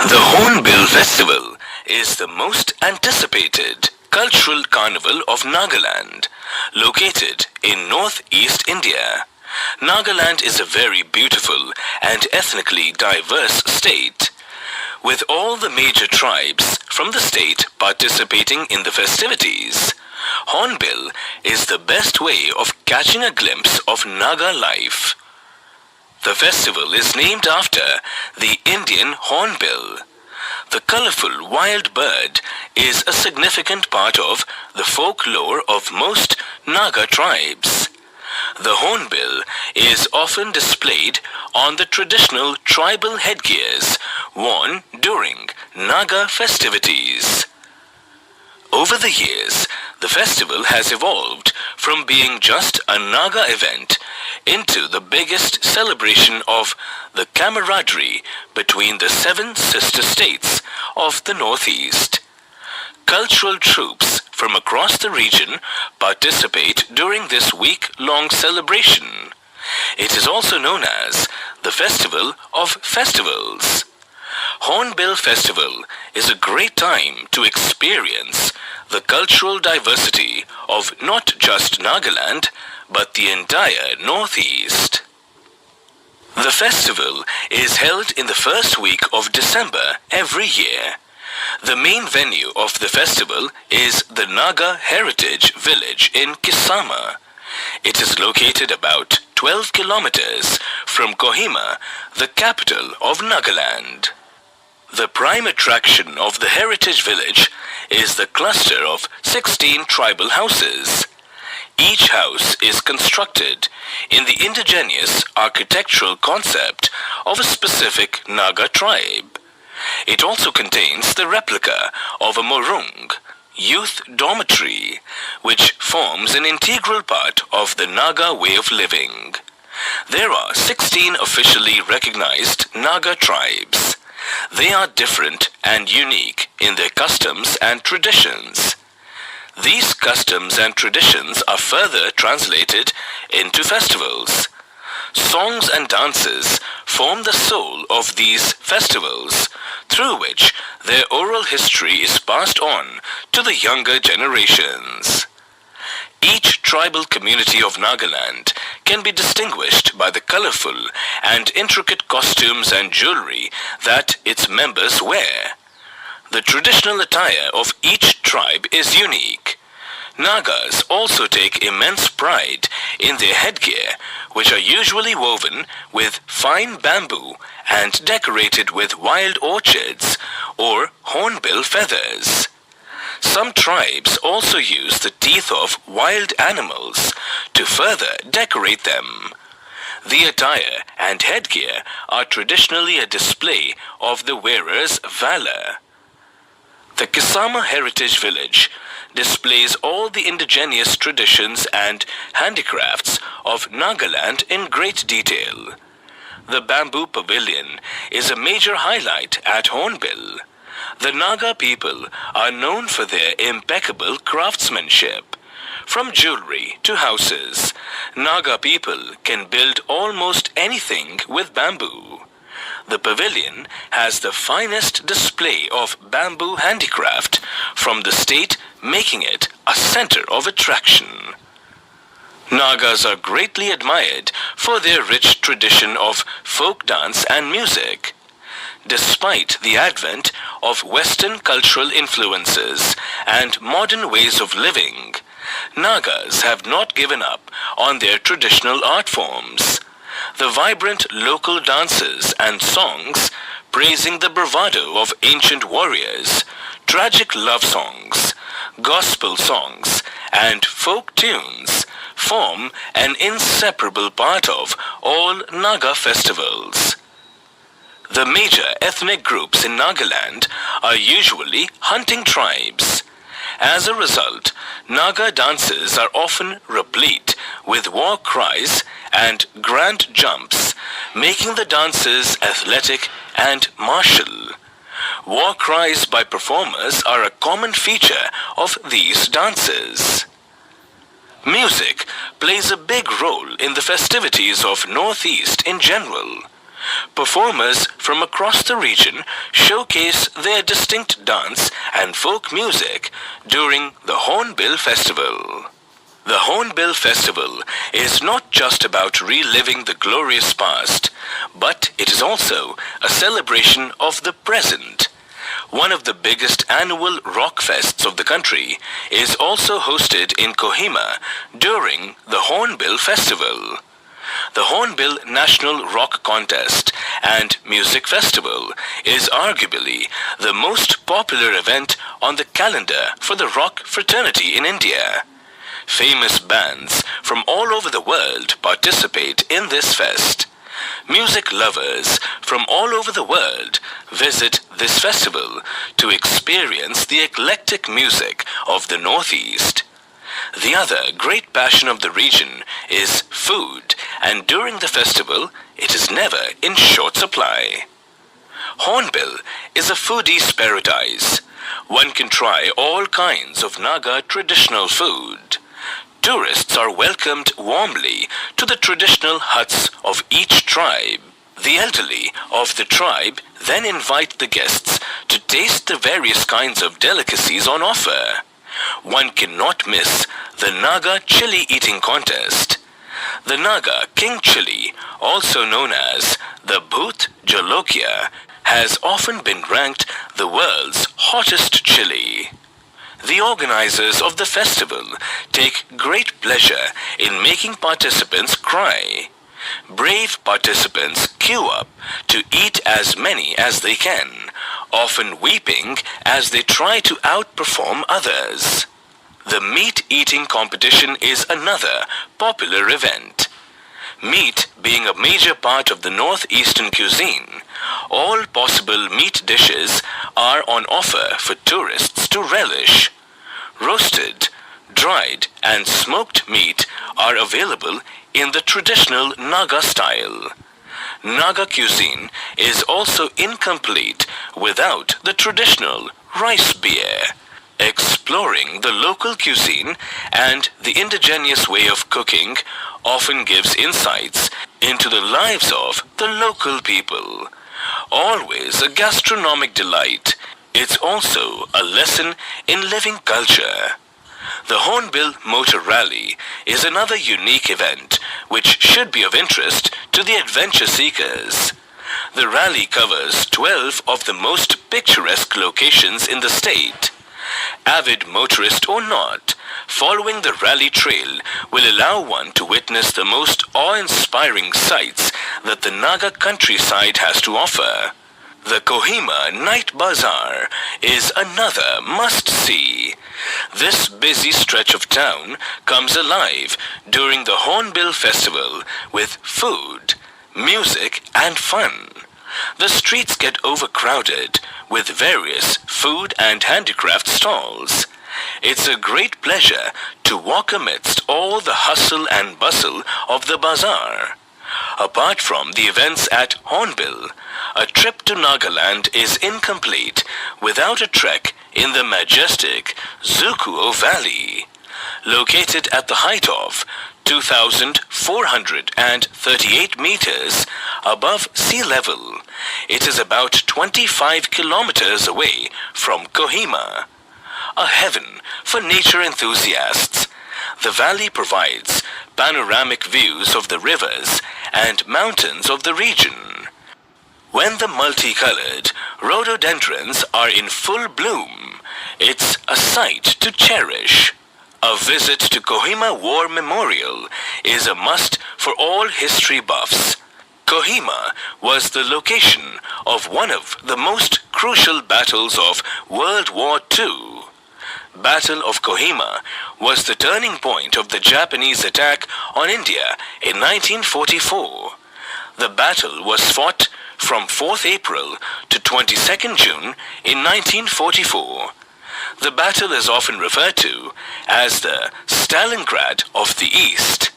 The Hornbill Festival is the most anticipated cultural carnival of Nagaland, located in northeast India. Nagaland is a very beautiful and ethnically diverse state, with all the major tribes from the state participating in the festivities. Hornbill is the best way of catching a glimpse of Naga life. The festival is named after the Indian hornbill. The colorful wild bird is a significant part of the folklore of most Naga tribes. The hornbill is often displayed on the traditional tribal headgears worn during Naga festivities. Over the years, the festival has evolved from being just a Naga event into the biggest celebration of the camaraderie between the seven sister states of the Northeast. Cultural troops from across the region participate during this week-long celebration. It is also known as the Festival of Festivals. Hornbill Festival is a great time to experience the cultural diversity of not just Nagaland, but the entire Northeast. The festival is held in the first week of December every year. The main venue of the festival is the Naga Heritage Village in Kisama. It is located about 12 kilometers from Kohima, the capital of Nagaland. The prime attraction of the Heritage Village is the cluster of 16 tribal houses. Each house is constructed in the indigenous architectural concept of a specific Naga tribe. It also contains the replica of a Morung, youth dormitory, which forms an integral part of the Naga way of living. There are 16 officially recognized Naga tribes. They are different and unique in their customs and traditions. These customs and traditions are further translated into festivals. Songs and dances form the soul of these festivals, through which their oral history is passed on to the younger generations. Each tribal community of Nagaland can be distinguished by the colorful and intricate costumes and jewelry that its members wear. The traditional attire of each tribe is unique. Nagas also take immense pride in their headgear, which are usually woven with fine bamboo and decorated with wild orchids or hornbill feathers. Some tribes also use the teeth of wild animals to further decorate them. The attire and headgear are traditionally a display of the wearer's valor. The Kisama Heritage Village displays all the indigenous traditions and handicrafts of Nagaland in great detail. The bamboo pavilion is a major highlight at Hornbill. The Naga people are known for their impeccable craftsmanship. From jewelry to houses, Naga people can build almost anything with bamboo. The pavilion has the finest display of bamboo handicraft from the state, making it a center of attraction. Nagas are greatly admired for their rich tradition of folk dance and music. Despite the advent of Western cultural influences and modern ways of living, Nagas have not given up on their traditional art forms. The vibrant local dances and songs praising the bravado of ancient warriors, tragic love songs, gospel songs, and folk tunes form an inseparable part of all Naga festivals. The major ethnic groups in Nagaland are usually hunting tribes. As a result, Naga dances are often replete with war cries and grand jumps, making the dances athletic and martial. War cries by performers are a common feature of these dances. Music plays a big role in the festivities of Northeast in general. Performers from across the region showcase their distinct dance and folk music during the Hornbill Festival. The Hornbill Festival is not just about reliving the glorious past, but it is also a celebration of the present. One of the biggest annual rock fests of the country is also hosted in Kohima during the Hornbill Festival. The Hornbill National Rock Contest and Music Festival is arguably the most popular event on the calendar for the rock fraternity in India. Famous bands from all over the world participate in this fest. Music lovers from all over the world visit this festival to experience the eclectic music of the Northeast. The other great passion of the region is food, and during the festival, it is never in short supply. Hornbill is a foodie's paradise. One can try all kinds of Naga traditional food. Tourists are welcomed warmly to the traditional huts of each tribe. The elderly of the tribe then invite the guests to taste the various kinds of delicacies on offer. One cannot miss the Naga chili eating contest. The Naga King chili, also known as the Bhut Jolokia, has often been ranked the world's hottest chili. The organizers of the festival take great pleasure in making participants cry. Brave participants queue up to eat as many as they can, often weeping as they try to outperform others. The meat-eating competition is another popular event. Meat being a major part of the northeastern cuisine, all possible meat dishes are on offer for tourists to relish. Roasted, dried and smoked meat are available in the traditional Naga style. Naga cuisine is also incomplete without the traditional rice beer. Exploring the local cuisine and the indigenous way of cooking often gives insights into the lives of the local people. Always a gastronomic delight, it's also a lesson in living culture. The Hornbill Motor Rally is another unique event which should be of interest to the adventure seekers. The rally covers 12 of the most picturesque locations in the state. Avid motorist or not, following the rally trail will allow one to witness the most awe-inspiring sights that the Naga countryside has to offer. The Kohima Night Bazaar is another must-see. This busy stretch of town comes alive during the Hornbill Festival with food, music and fun. The streets get overcrowded with various food and handicraft stalls. It's a great pleasure to walk amidst all the hustle and bustle of the bazaar. Apart from the events at Hornbill, a trip to Nagaland is incomplete without a trek in the majestic Zukuo Valley. Located at the height of 2,438 meters above sea level, it is about 25 kilometers away from Kohima. A heaven for nature enthusiasts. The valley provides panoramic views of the rivers and mountains of the region. When the multicolored rhododendrons are in full bloom, it's a sight to cherish. A visit to Kohima War Memorial is a must for all history buffs. Kohima was the location of one of the most crucial battles of World War II. Battle of Kohima was the turning point of the Japanese attack on India in 1944. The battle was fought from 4th April to 22nd June in 1944. The battle is often referred to as the Stalingrad of the East.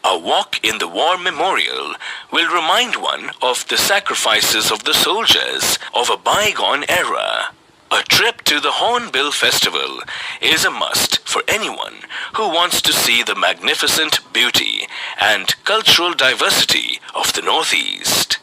A walk in the War Memorial will remind one of the sacrifices of the soldiers of a bygone era. A trip to the Hornbill Festival is a must for anyone who wants to see the magnificent beauty and cultural diversity of the Northeast.